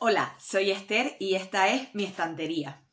Hola, soy Esther y esta es mi estantería.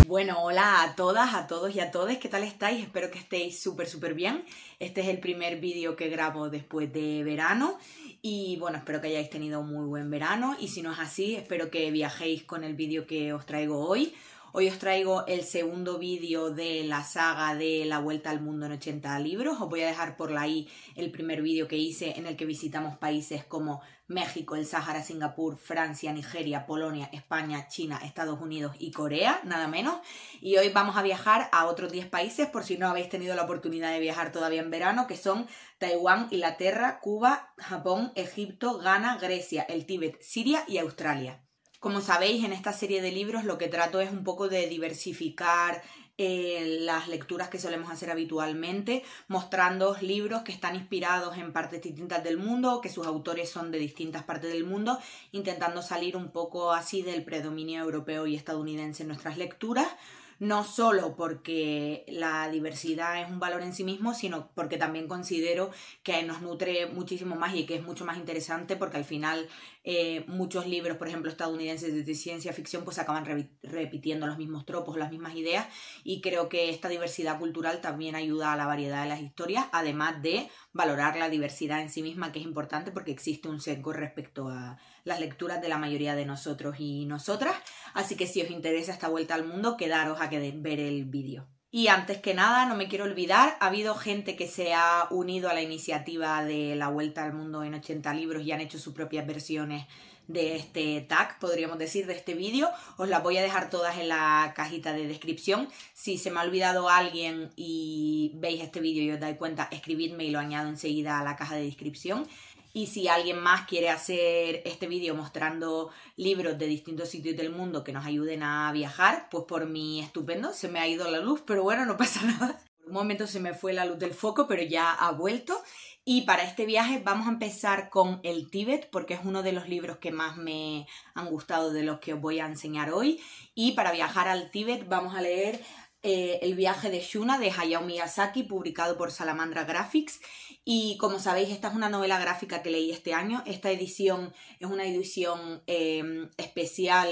Bueno, hola a todas, a todos y a todes, ¿qué tal estáis? Espero que estéis súper bien. Este es el primer vídeo que grabo después de verano y bueno, espero que hayáis tenido un muy buen verano y si no es así, espero que viajéis con el vídeo que os traigo hoy. Hoy os traigo el segundo vídeo de la saga de La Vuelta al Mundo en 80 libros. Os voy a dejar por ahí el primer vídeo que hice en el que visitamos países como México, el Sáhara, Singapur, Francia, Nigeria, Polonia, España, China, Estados Unidos y Corea, nada menos. Y hoy vamos a viajar a otros 10 países por si no habéis tenido la oportunidad de viajar todavía en verano, que son Taiwán, Inglaterra, Cuba, Japón, Egipto, Ghana, Grecia, el Tíbet, Siria y Australia. Como sabéis, en esta serie de libros lo que trato es un poco de diversificar las lecturas que solemos hacer habitualmente, mostrándoos libros que están inspirados en partes distintas del mundo, que sus autores son de distintas partes del mundo, intentando salir un poco así del predominio europeo y estadounidense en nuestras lecturas. No solo porque la diversidad es un valor en sí mismo, sino porque también considero que nos nutre muchísimo más y que es mucho más interesante porque al final muchos libros, por ejemplo, estadounidenses de ciencia ficción, pues acaban repitiendo los mismos tropos, las mismas ideas y creo que esta diversidad cultural también ayuda a la variedad de las historias, además de valorar la diversidad en sí misma, que es importante porque existe un sesgo respecto a las lecturas de la mayoría de nosotros y nosotras. Así que si os interesa esta vuelta al mundo, quedaros a ver el vídeo. Y antes que nada, no me quiero olvidar, ha habido gente que se ha unido a la iniciativa de la Vuelta al Mundo en 80 libros y han hecho sus propias versiones de este tag, podríamos decir, de este vídeo. Os las voy a dejar todas en la cajita de descripción. Si se me ha olvidado alguien y veis este vídeo y os dais cuenta, escribidme y lo añado enseguida a la caja de descripción. Y si alguien más quiere hacer este vídeo mostrando libros de distintos sitios del mundo que nos ayuden a viajar, pues por mí estupendo. Se me ha ido la luz, pero bueno, no pasa nada. Por un momento se me fue la luz del foco, pero ya ha vuelto. Y para este viaje vamos a empezar con el Tíbet, porque es uno de los libros que más me han gustado de los que os voy a enseñar hoy. Y para viajar al Tíbet vamos a leer El viaje de Shuna de Hayao Miyazaki, publicado por Salamandra Graphics. Y como sabéis, esta es una novela gráfica que leí este año. Esta edición es una edición especial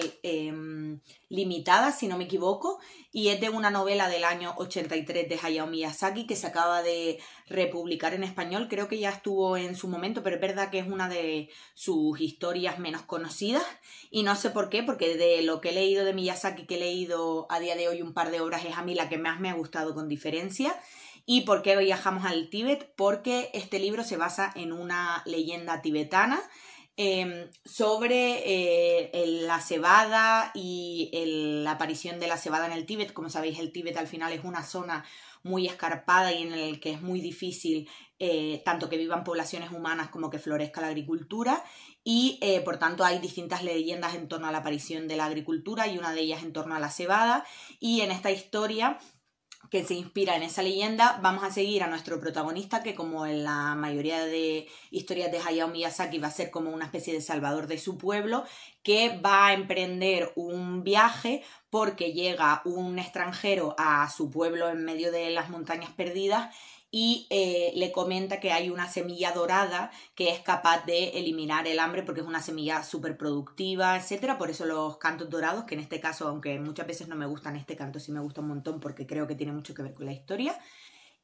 limitada, si no me equivoco, y es de una novela del año 83 de Hayao Miyazaki que se acaba de republicar en español. Creo que ya estuvo en su momento, pero es verdad que es una de sus historias menos conocidas y no sé por qué, porque de lo que he leído de Miyazaki, que he leído a día de hoy un par de obras, es a mí la que más me ha gustado con diferencia. ¿Y por qué viajamos al Tíbet? Porque este libro se basa en una leyenda tibetana sobre la cebada y la aparición de la cebada en el Tíbet. Como sabéis, el Tíbet al final es una zona muy escarpada y en el que es muy difícil tanto que vivan poblaciones humanas como que florezca la agricultura y por tanto hay distintas leyendas en torno a la aparición de la agricultura y una de ellas en torno a la cebada. Y en esta historia, que se inspira en esa leyenda, vamos a seguir a nuestro protagonista, que como en la mayoría de historias de Hayao Miyazaki va a ser como una especie de salvador de su pueblo, que va a emprender un viaje porque llega un extranjero a su pueblo en medio de las montañas perdidas y le comenta que hay una semilla dorada que es capaz de eliminar el hambre porque es una semilla súper productiva, etc. Por eso los cantos dorados, que en este caso, aunque muchas veces no me gustan, este canto sí me gusta un montón porque creo que tiene mucho que ver con la historia.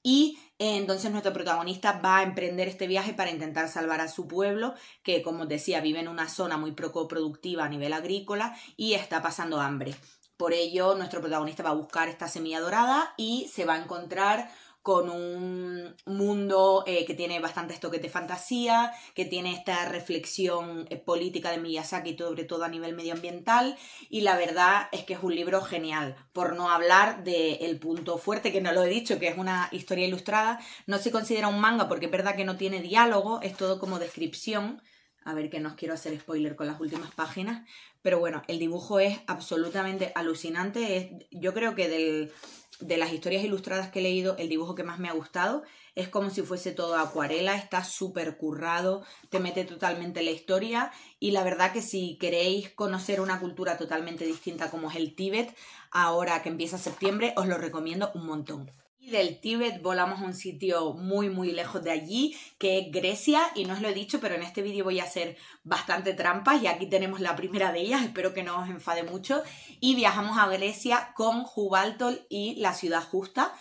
Y entonces nuestro protagonista va a emprender este viaje para intentar salvar a su pueblo, que como os decía vive en una zona muy poco productiva a nivel agrícola y está pasando hambre. Por ello nuestro protagonista va a buscar esta semilla dorada y se va a encontrar con un mundo que tiene bastantes toques de fantasía, que tiene esta reflexión política de Miyazaki, sobre todo a nivel medioambiental, y la verdad es que es un libro genial, por no hablar del punto fuerte, que no lo he dicho, que es una historia ilustrada. No se considera un manga porque es verdad que no tiene diálogo, es todo como descripción. A ver, que no os quiero hacer spoiler con las últimas páginas, pero bueno, el dibujo es absolutamente alucinante. Yo creo que de las historias ilustradas que he leído, el dibujo que más me ha gustado. Es como si fuese todo acuarela, está súper currado, te mete totalmente en la historia y la verdad que si queréis conocer una cultura totalmente distinta como es el Tíbet, ahora que empieza septiembre, os lo recomiendo un montón. Y Del Tíbet volamos a un sitio muy muy lejos de allí, que es Grecia, y no os lo he dicho, pero en este vídeo voy a hacer bastante trampas y aquí tenemos la primera de ellas, espero que no os enfade mucho, y viajamos a Grecia con Hubaltol y La ciudad justa.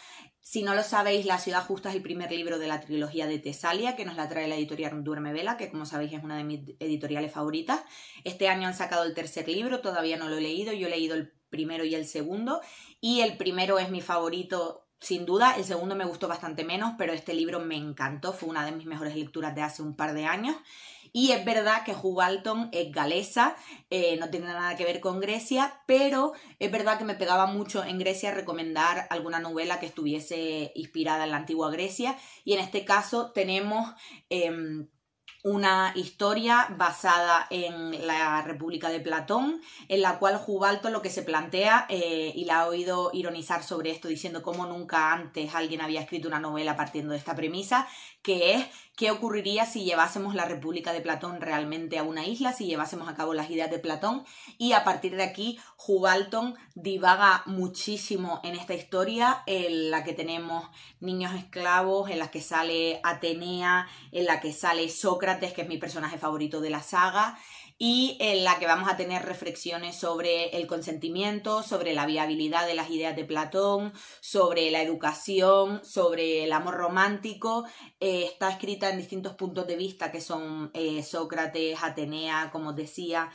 Si no lo sabéis, La ciudad justa es el primer libro de la trilogía de Tesalia, que nos la trae la editorial Duerme Vela, que como sabéis es una de mis editoriales favoritas. Este año han sacado el tercer libro, todavía no lo he leído, yo he leído el primero y el segundo, y el primero es mi favorito sin duda. El segundo me gustó bastante menos, pero este libro me encantó, fue una de mis mejores lecturas de hace un par de años. Y es verdad que Hubalton es galesa, no tiene nada que ver con Grecia, pero es verdad que me pegaba mucho en Grecia recomendar alguna novela que estuviese inspirada en la antigua Grecia, y en este caso tenemos una historia basada en la República de Platón, en la cual Hubalto lo que se plantea, y la he oído ironizar sobre esto diciendo cómo nunca antes alguien había escrito una novela partiendo de esta premisa, que es qué ocurriría si llevásemos la República de Platón realmente a una isla, si llevásemos a cabo las ideas de Platón, y a partir de aquí Hubalton divaga muchísimo en esta historia, en la que tenemos niños esclavos, en la que sale Atenea, en la que sale Sócrates, que es mi personaje favorito de la saga, y en la que vamos a tener reflexiones sobre el consentimiento, sobre la viabilidad de las ideas de Platón, sobre la educación, sobre el amor romántico. Está escrita en distintos puntos de vista, que son Sócrates, Atenea, como os decía.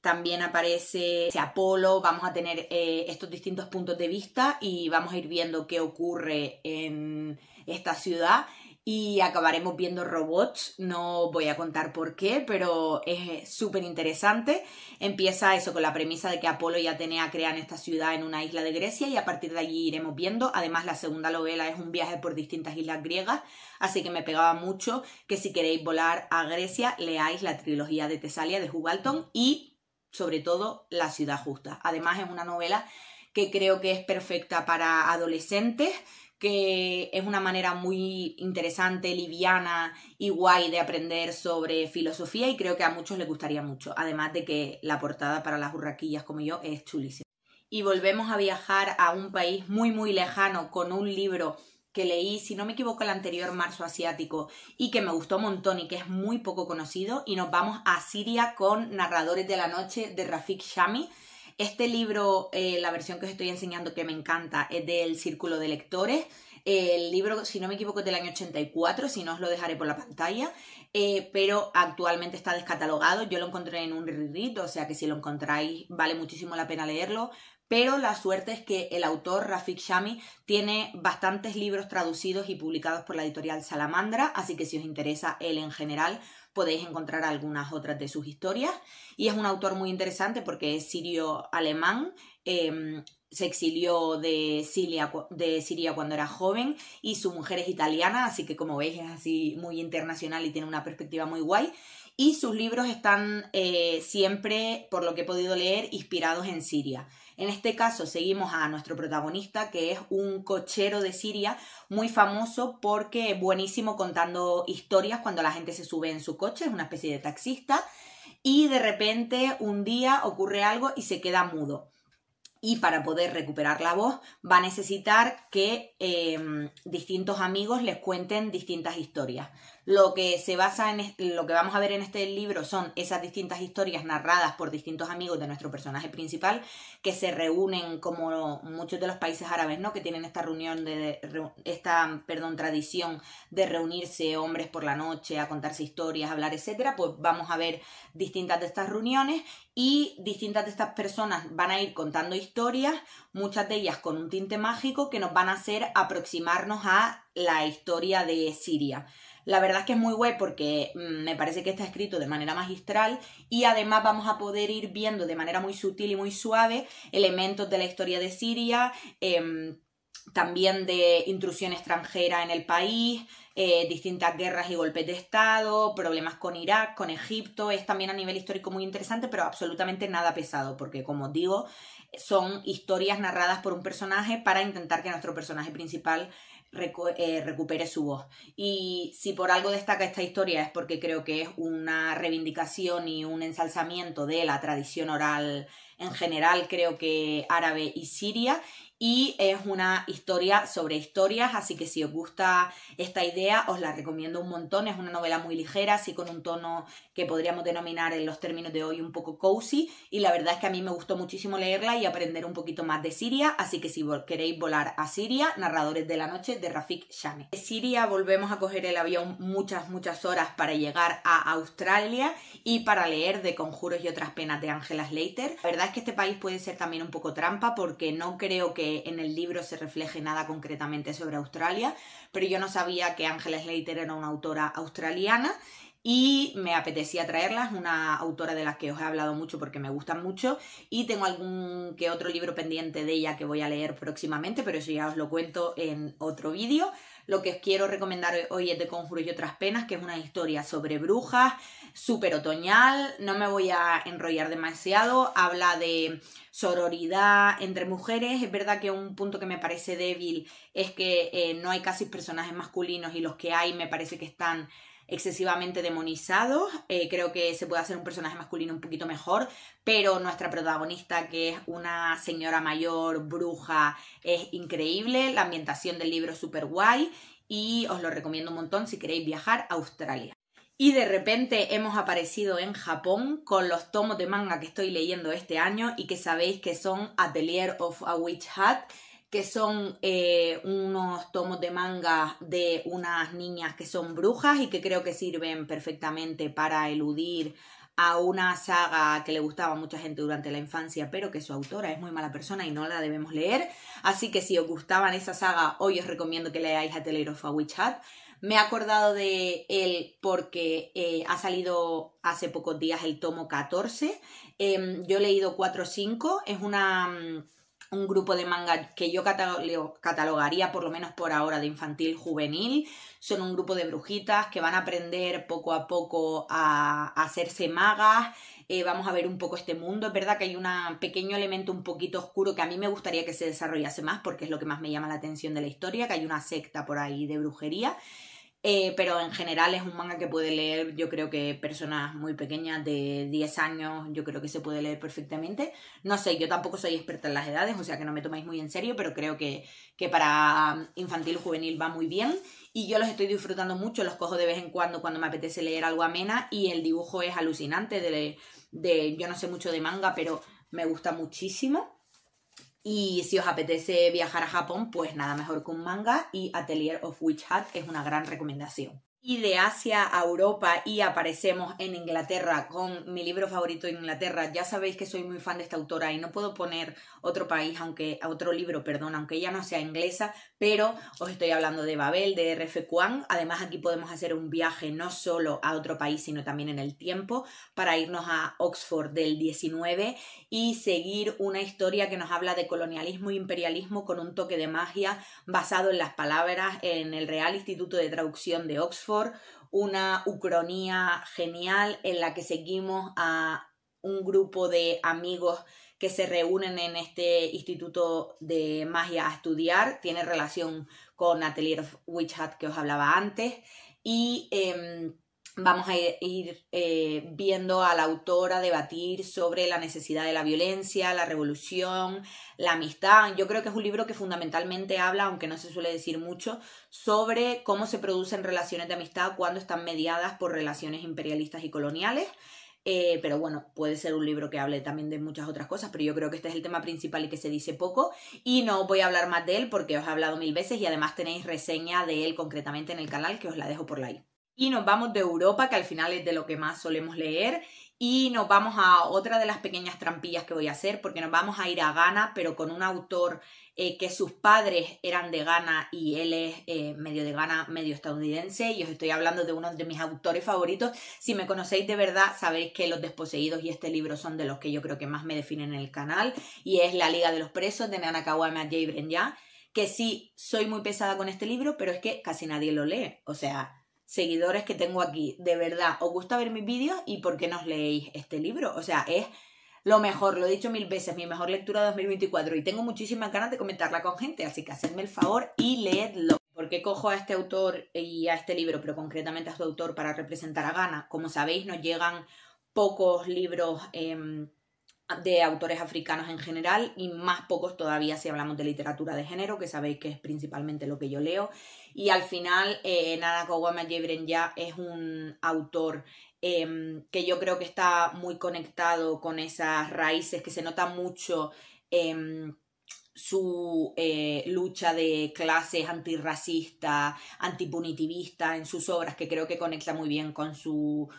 También aparece Apolo. Vamos a tener estos distintos puntos de vista y vamos a ir viendo qué ocurre en esta ciudad. Y acabaremos viendo robots, no voy a contar por qué, pero es súper interesante. Empieza eso con la premisa de que Apolo y Atenea crean esta ciudad en una isla de Grecia, y a partir de allí iremos viendo. Además, la segunda novela es un viaje por distintas islas griegas, así que me pegaba mucho que si queréis volar a Grecia, leáis la trilogía de Tesalia de Hubalton y, sobre todo, La ciudad justa. Además, es una novela que creo que es perfecta para adolescentes, que es una manera muy interesante, liviana y guay de aprender sobre filosofía, y creo que a muchos les gustaría mucho, además de que la portada para las burraquillas como yo es chulísima. Y volvemos a viajar a un país muy muy lejano con un libro que leí, si no me equivoco, el anterior Marzo Asiático, y que me gustó un montón y que es muy poco conocido, y nos vamos a Siria con Narradores de la Noche de Rafik Shami. Este libro, la versión que os estoy enseñando que me encanta, es del Círculo de Lectores. El libro, si no me equivoco, es del año 84, si no os lo dejaré por la pantalla, pero actualmente está descatalogado. Yo lo encontré en un reread, o sea que si lo encontráis vale muchísimo la pena leerlo. Pero la suerte es que el autor, Rafik Shami, tiene bastantes libros traducidos y publicados por la editorial Salamandra, así que si os interesa él en general, podéis encontrar algunas otras de sus historias. Y es un autor muy interesante porque es sirio-alemán, se exilió de Siria cuando era joven, y su mujer es italiana, así que como veis es así muy internacional y tiene una perspectiva muy guay. Y sus libros están siempre, por lo que he podido leer, inspirados en Siria. En este caso seguimos a nuestro protagonista, que es un cochero de Siria muy famoso porque es buenísimo contando historias cuando la gente se sube en su coche, es una especie de taxista, y de repente un día ocurre algo y se queda mudo. Y para poder recuperar la voz va a necesitar que distintos amigos les cuenten distintas historias. Lo que se basa en lo que vamos a ver en este libro son esas distintas historias narradas por distintos amigos de nuestro personaje principal, que se reúnen como muchos de los países árabes, ¿no? Que tienen esta tradición de reunirse hombres por la noche a contarse historias, a hablar, etcétera. Pues vamos a ver distintas de estas reuniones, y distintas de estas personas van a ir contando historias, muchas de ellas con un tinte mágico, que nos van a hacer aproximarnos a la historia de Siria. La verdad es que es muy guay porque me parece que está escrito de manera magistral, y además vamos a poder ir viendo de manera muy sutil y muy suave elementos de la historia de Siria, también de intrusión extranjera en el país, distintas guerras y golpes de estado, problemas con Irak, con Egipto. Es también a nivel histórico muy interesante, pero absolutamente nada pesado, porque como os digo, son historias narradas por un personaje para intentar que nuestro personaje principal recupere su voz. Y si por algo destaca esta historia es porque creo que es una reivindicación y un ensalzamiento de la tradición oral en general, creo que árabe y siria, y es una historia sobre historias, así que si os gusta esta idea os la recomiendo un montón. Es una novela muy ligera, así con un tono que podríamos denominar en los términos de hoy un poco cozy, y la verdad es que a mí me gustó muchísimo leerla y aprender un poquito más de Siria, así que si queréis volar a Siria, Narradores de la Noche de Rafik Shane. De Siria volvemos a coger el avión muchas horas para llegar a Australia y para leer De Conjuros y otras penas de Angela Slater. La verdad es que este país puede ser también un poco trampa porque no creo que en el libro se refleje nada concretamente sobre Australia, pero yo no sabía que Angela Slater era una autora australiana y me apetecía traerla. Es una autora de la que os he hablado mucho porque me gustan mucho y tengo algún que otro libro pendiente de ella que voy a leer próximamente, pero eso ya os lo cuento en otro vídeo. Lo que os quiero recomendar hoy es De Conjuros y otras penas, que es una historia sobre brujas, súper otoñal, no me voy a enrollar demasiado, habla de sororidad entre mujeres. Es verdad que un punto que me parece débil es que no hay casi personajes masculinos y los que hay me parece que están excesivamente demonizados. Creo que se puede hacer un personaje masculino un poquito mejor, pero nuestra protagonista, que es una señora mayor bruja, es increíble. La ambientación del libro es súper guay y os lo recomiendo un montón si queréis viajar a Australia. Y de repente hemos aparecido en Japón con los tomos de manga que estoy leyendo este año y que sabéis que son Atelier of a Witch Hat, que son unos tomos de manga de unas niñas que son brujas y que creo que sirven perfectamente para eludir a una saga que le gustaba a mucha gente durante la infancia, pero que su autora es muy mala persona y no la debemos leer. Así que si os gustaban esa saga, hoy os recomiendo que leáis Atelier of a Witch Hat. Me he acordado de él porque ha salido hace pocos días el tomo 14. Yo he leído 4 o 5. Es un grupo de manga que yo catalogaría, por lo menos por ahora, de infantil juvenil. Son un grupo de brujitas que van a aprender poco a poco a hacerse magas. Vamos a ver un poco este mundo. Es verdad que hay un pequeño elemento un poquito oscuro que a mí me gustaría que se desarrollase más porque es lo que más me llama la atención de la historia, que hay una secta por ahí de brujería. Pero en general es un manga que puede leer, yo creo que personas muy pequeñas de 10 años, yo creo que se puede leer perfectamente. No sé, yo tampoco soy experta en las edades, o sea que no me tomáis muy en serio, pero creo que para infantil o juvenil va muy bien. Y yo los estoy disfrutando mucho, los cojo de vez en cuando me apetece leer algo amena y el dibujo es alucinante. Yo no sé mucho de manga, pero me gusta muchísimo. Y si os apetece viajar a Japón, pues nada mejor que un manga, y Atelier of Witch Hat es una gran recomendación. Y de Asia a Europa y aparecemos en Inglaterra con mi libro favorito de Inglaterra. Ya sabéis que soy muy fan de esta autora y no puedo poner otro libro, aunque ella no sea inglesa, pero os estoy hablando de Babel, de R.F. Kuang. Además aquí podemos hacer un viaje no solo a otro país, sino también en el tiempo, para irnos a Oxford del 19 y seguir una historia que nos habla de colonialismo e imperialismo con un toque de magia basado en las palabras en el Real Instituto de Traducción de Oxford. Una ucronía genial en la que seguimos a un grupo de amigos que se reúnen en este instituto de magia a estudiar. Tiene relación con Atelier of Witch Hat que os hablaba antes. Y vamos a ir viendo a la autora debatir sobre la necesidad de la violencia, la revolución, la amistad. Yo creo que es un libro que fundamentalmente habla, aunque no se suele decir mucho, sobre cómo se producen relaciones de amistad cuando están mediadas por relaciones imperialistas y coloniales. Pero bueno, puede ser un libro que hable también de muchas otras cosas, pero yo creo que este es el tema principal y que se dice poco, y no voy a hablar más de él porque os he hablado 1000 veces y además tenéis reseña de él concretamente en el canal, que os la dejo por ahí. Y nos vamos de Europa, que al final es de lo que más solemos leer, y nos vamos a otra de las pequeñas trampillas que voy a hacer, porque nos vamos a ir a Ghana, pero con un autor que sus padres eran de Ghana y él es medio de Ghana, medio estadounidense, y os estoy hablando de uno de mis autores favoritos. Si me conocéis de verdad, sabéis que Los Desposeídos y este libro son de los que yo creo que más me definen en el canal, y es La Liga de los Presos, de Nana Kawame Adjei-Brenyah, que sí, soy muy pesada con este libro, pero es que casi nadie lo lee, o sea, seguidores que tengo aquí, de verdad, os gusta ver mis vídeos y ¿por qué no os leéis este libro? O sea, es lo mejor, lo he dicho 1000 veces, mi mejor lectura de 2024 y tengo muchísimas ganas de comentarla con gente, así que hacedme el favor y leedlo. ¿Por qué cojo a este autor y a este libro, pero concretamente a su autor, para representar a Ghana? Como sabéis, nos llegan pocos libros de autores africanos en general y más pocos todavía si hablamos de literatura de género, que sabéis que es principalmente lo que yo leo. Y al final, Nana Kwame Adjei-Brenyah es un autor que yo creo que está muy conectado con esas raíces, que se nota mucho su lucha de clases antirracista, antipunitivista en sus obras, que creo que conecta muy bien con su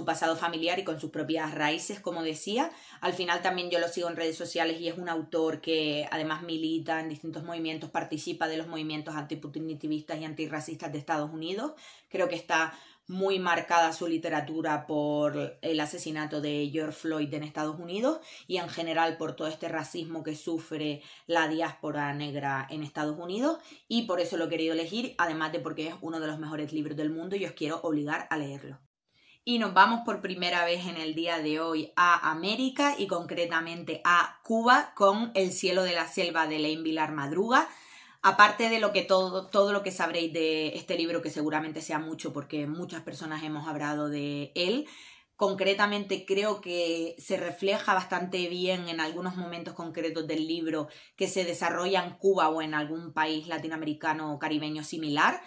pasado familiar y con sus propias raíces, como decía. Al final también yo lo sigo en redes sociales y es un autor que además milita en distintos movimientos, participa de los movimientos antipunitivistas y antirracistas de Estados Unidos. Creo que está muy marcada su literatura por el asesinato de George Floyd en Estados Unidos y en general por todo este racismo que sufre la diáspora negra en Estados Unidos, y por eso lo he querido elegir, además de porque es uno de los mejores libros del mundo y os quiero obligar a leerlo. Y nos vamos por primera vez en el día de hoy a América y concretamente a Cuba con El cielo de la selva de Elaine Vilar Madruga. Aparte de lo que todo lo que sabréis de este libro, que seguramente sea mucho porque muchas personas hemos hablado de él, concretamente creo que se refleja bastante bien en algunos momentos concretos del libro que se desarrolla en Cuba o en algún país latinoamericano o caribeño similar,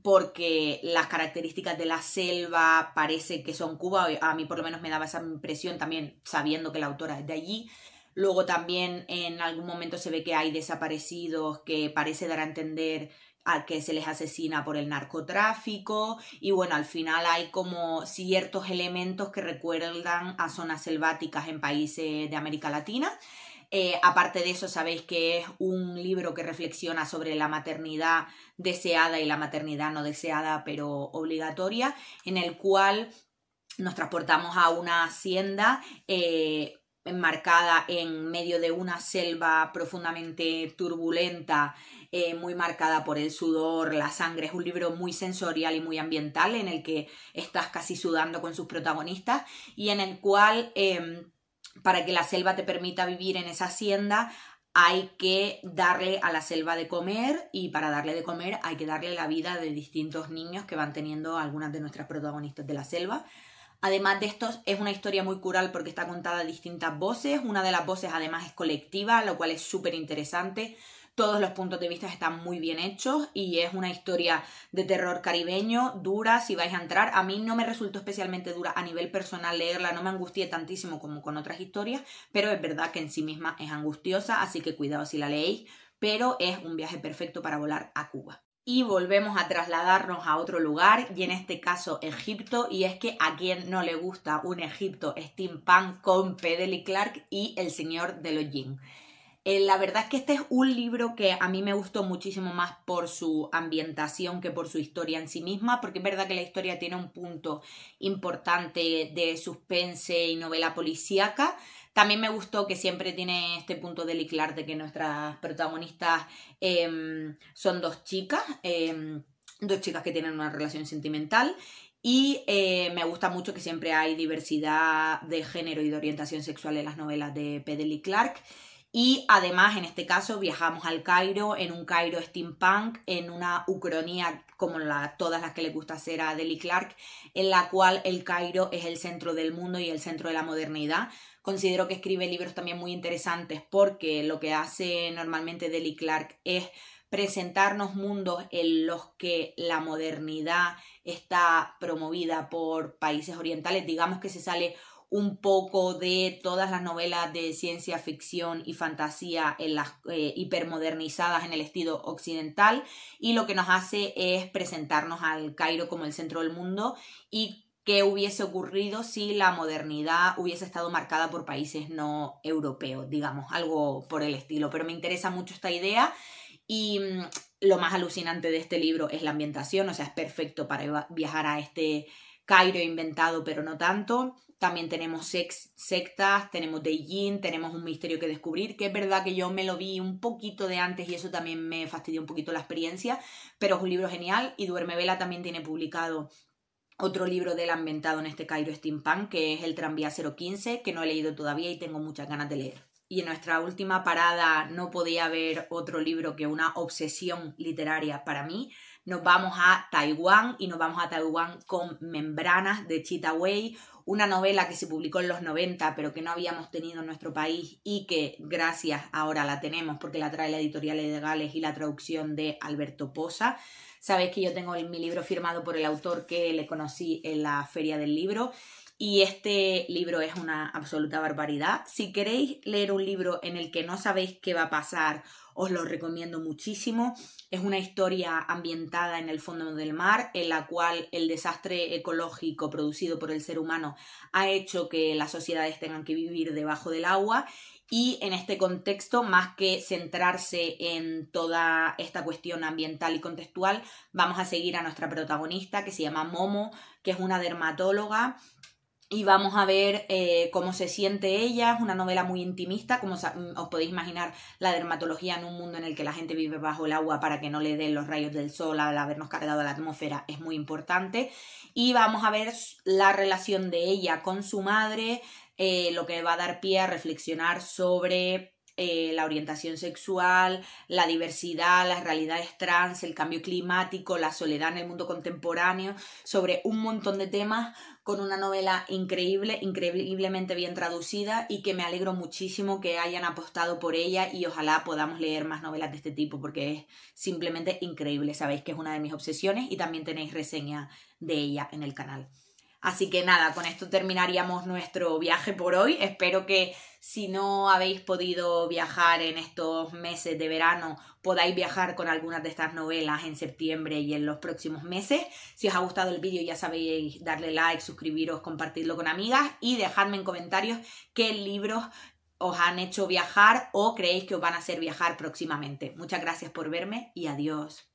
porque las características de la selva parece que son Cuba. A mí por lo menos me daba esa impresión también sabiendo que la autora es de allí. Luego también en algún momento se ve que hay desaparecidos que parece dar a entender a que se les asesina por el narcotráfico, y bueno, al final hay como ciertos elementos que recuerdan a zonas selváticas en países de América Latina. Aparte de eso, sabéis que es un libro que reflexiona sobre la maternidad deseada y la maternidad no deseada pero obligatoria, en el cual nos transportamos a una hacienda enmarcada en medio de una selva profundamente turbulenta, muy marcada por el sudor, la sangre. Es un libro muy sensorial y muy ambiental en el que estás casi sudando con sus protagonistas y en el cual, para que la selva te permita vivir en esa hacienda, hay que darle a la selva de comer, y para darle de comer hay que darle la vida de distintos niños que van teniendo algunas de nuestras protagonistas de la selva. Además de esto, es una historia muy coral porque está contada a distintas voces. Una de las voces además es colectiva, lo cual es súper interesante. Todos los puntos de vista están muy bien hechos y es una historia de terror caribeño, dura si vais a entrar. A mí no me resultó especialmente dura a nivel personal leerla, no me angustié tantísimo como con otras historias, pero es verdad que en sí misma es angustiosa, así que cuidado si la leéis, pero es un viaje perfecto para volar a Cuba. Y volvemos a trasladarnos a otro lugar, y en este caso Egipto, y es que a quien no le gusta un Egipto steampunk con P. Delley Clark y El Señor de los Jinn. La verdad es que este es un libro que a mí me gustó muchísimo más por su ambientación que por su historia en sí misma, porque es verdad que la historia tiene un punto importante de suspense y novela policíaca. También me gustó que siempre tiene este punto de Delley Clark de que nuestras protagonistas son dos chicas que tienen una relación sentimental. Y me gusta mucho que siempre hay diversidad de género y de orientación sexual en las novelas de P. Delley Clark. Y además, en este caso, viajamos al Cairo, en un Cairo steampunk, en una ucronía como todas las que le gusta hacer a Delley Clark, en la cual el Cairo es el centro del mundo y el centro de la modernidad. Considero que escribe libros también muy interesantes porque lo que hace normalmente Delley Clark es presentarnos mundos en los que la modernidad está promovida por países orientales. Digamos que se sale un poco de todas las novelas de ciencia ficción y fantasía en las hipermodernizadas en el estilo occidental, y lo que nos hace es presentarnos al Cairo como el centro del mundo y qué hubiese ocurrido si la modernidad hubiese estado marcada por países no europeos, digamos, algo por el estilo. Pero me interesa mucho esta idea y lo más alucinante de este libro es la ambientación, o sea, es perfecto para viajar a este Cairo inventado, pero no tanto. También tenemos sectas, tenemos de Jinn, tenemos un misterio que descubrir, que es verdad que yo me lo vi un poquito de antes y eso también me fastidió un poquito la experiencia, pero es un libro genial. Y Duerme Vela también tiene publicado otro libro del ambientado en este Cairo steampunk, que es El tranvía 015, que no he leído todavía y tengo muchas ganas de leer. Y en nuestra última parada no podía haber otro libro que una obsesión literaria para mí. nos vamos a Taiwán y nos vamos a Taiwán con Membranas de Chita Wei, una novela que se publicó en los 90 pero que no habíamos tenido en nuestro país y que gracias ahora la tenemos porque la trae la editorial de Gales y la traducción de Alberto Posa. Sabéis que yo tengo mi libro firmado por el autor que le conocí en la Feria del Libro y este libro es una absoluta barbaridad. Si queréis leer un libro en el que no sabéis qué va a pasar, os lo recomiendo muchísimo. Es una historia ambientada en el fondo del mar, en la cual el desastre ecológico producido por el ser humano ha hecho que las sociedades tengan que vivir debajo del agua. Y en este contexto, más que centrarse en toda esta cuestión ambiental y contextual, vamos a seguir a nuestra protagonista, que se llama Momo, que es una dermatóloga. Y vamos a ver cómo se siente ella. Es una novela muy intimista, como os podéis imaginar, la dermatología en un mundo en el que la gente vive bajo el agua para que no le den los rayos del sol al habernos cargado la atmósfera es muy importante. Y vamos a ver la relación de ella con su madre, lo que va a dar pie a reflexionar sobre la orientación sexual, la diversidad, las realidades trans, el cambio climático, la soledad en el mundo contemporáneo, sobre un montón de temas, con una novela increíble, increíblemente bien traducida y que me alegro muchísimo que hayan apostado por ella y ojalá podamos leer más novelas de este tipo porque es simplemente increíble. Sabéis que es una de mis obsesiones y también tenéis reseña de ella en el canal. Así que nada, con esto terminaríamos nuestro viaje por hoy. Espero que si no habéis podido viajar en estos meses de verano, podáis viajar con algunas de estas novelas en septiembre y en los próximos meses. Si os ha gustado el vídeo ya sabéis darle like, suscribiros, compartirlo con amigas y dejadme en comentarios qué libros os han hecho viajar o creéis que os van a hacer viajar próximamente. Muchas gracias por verme y adiós.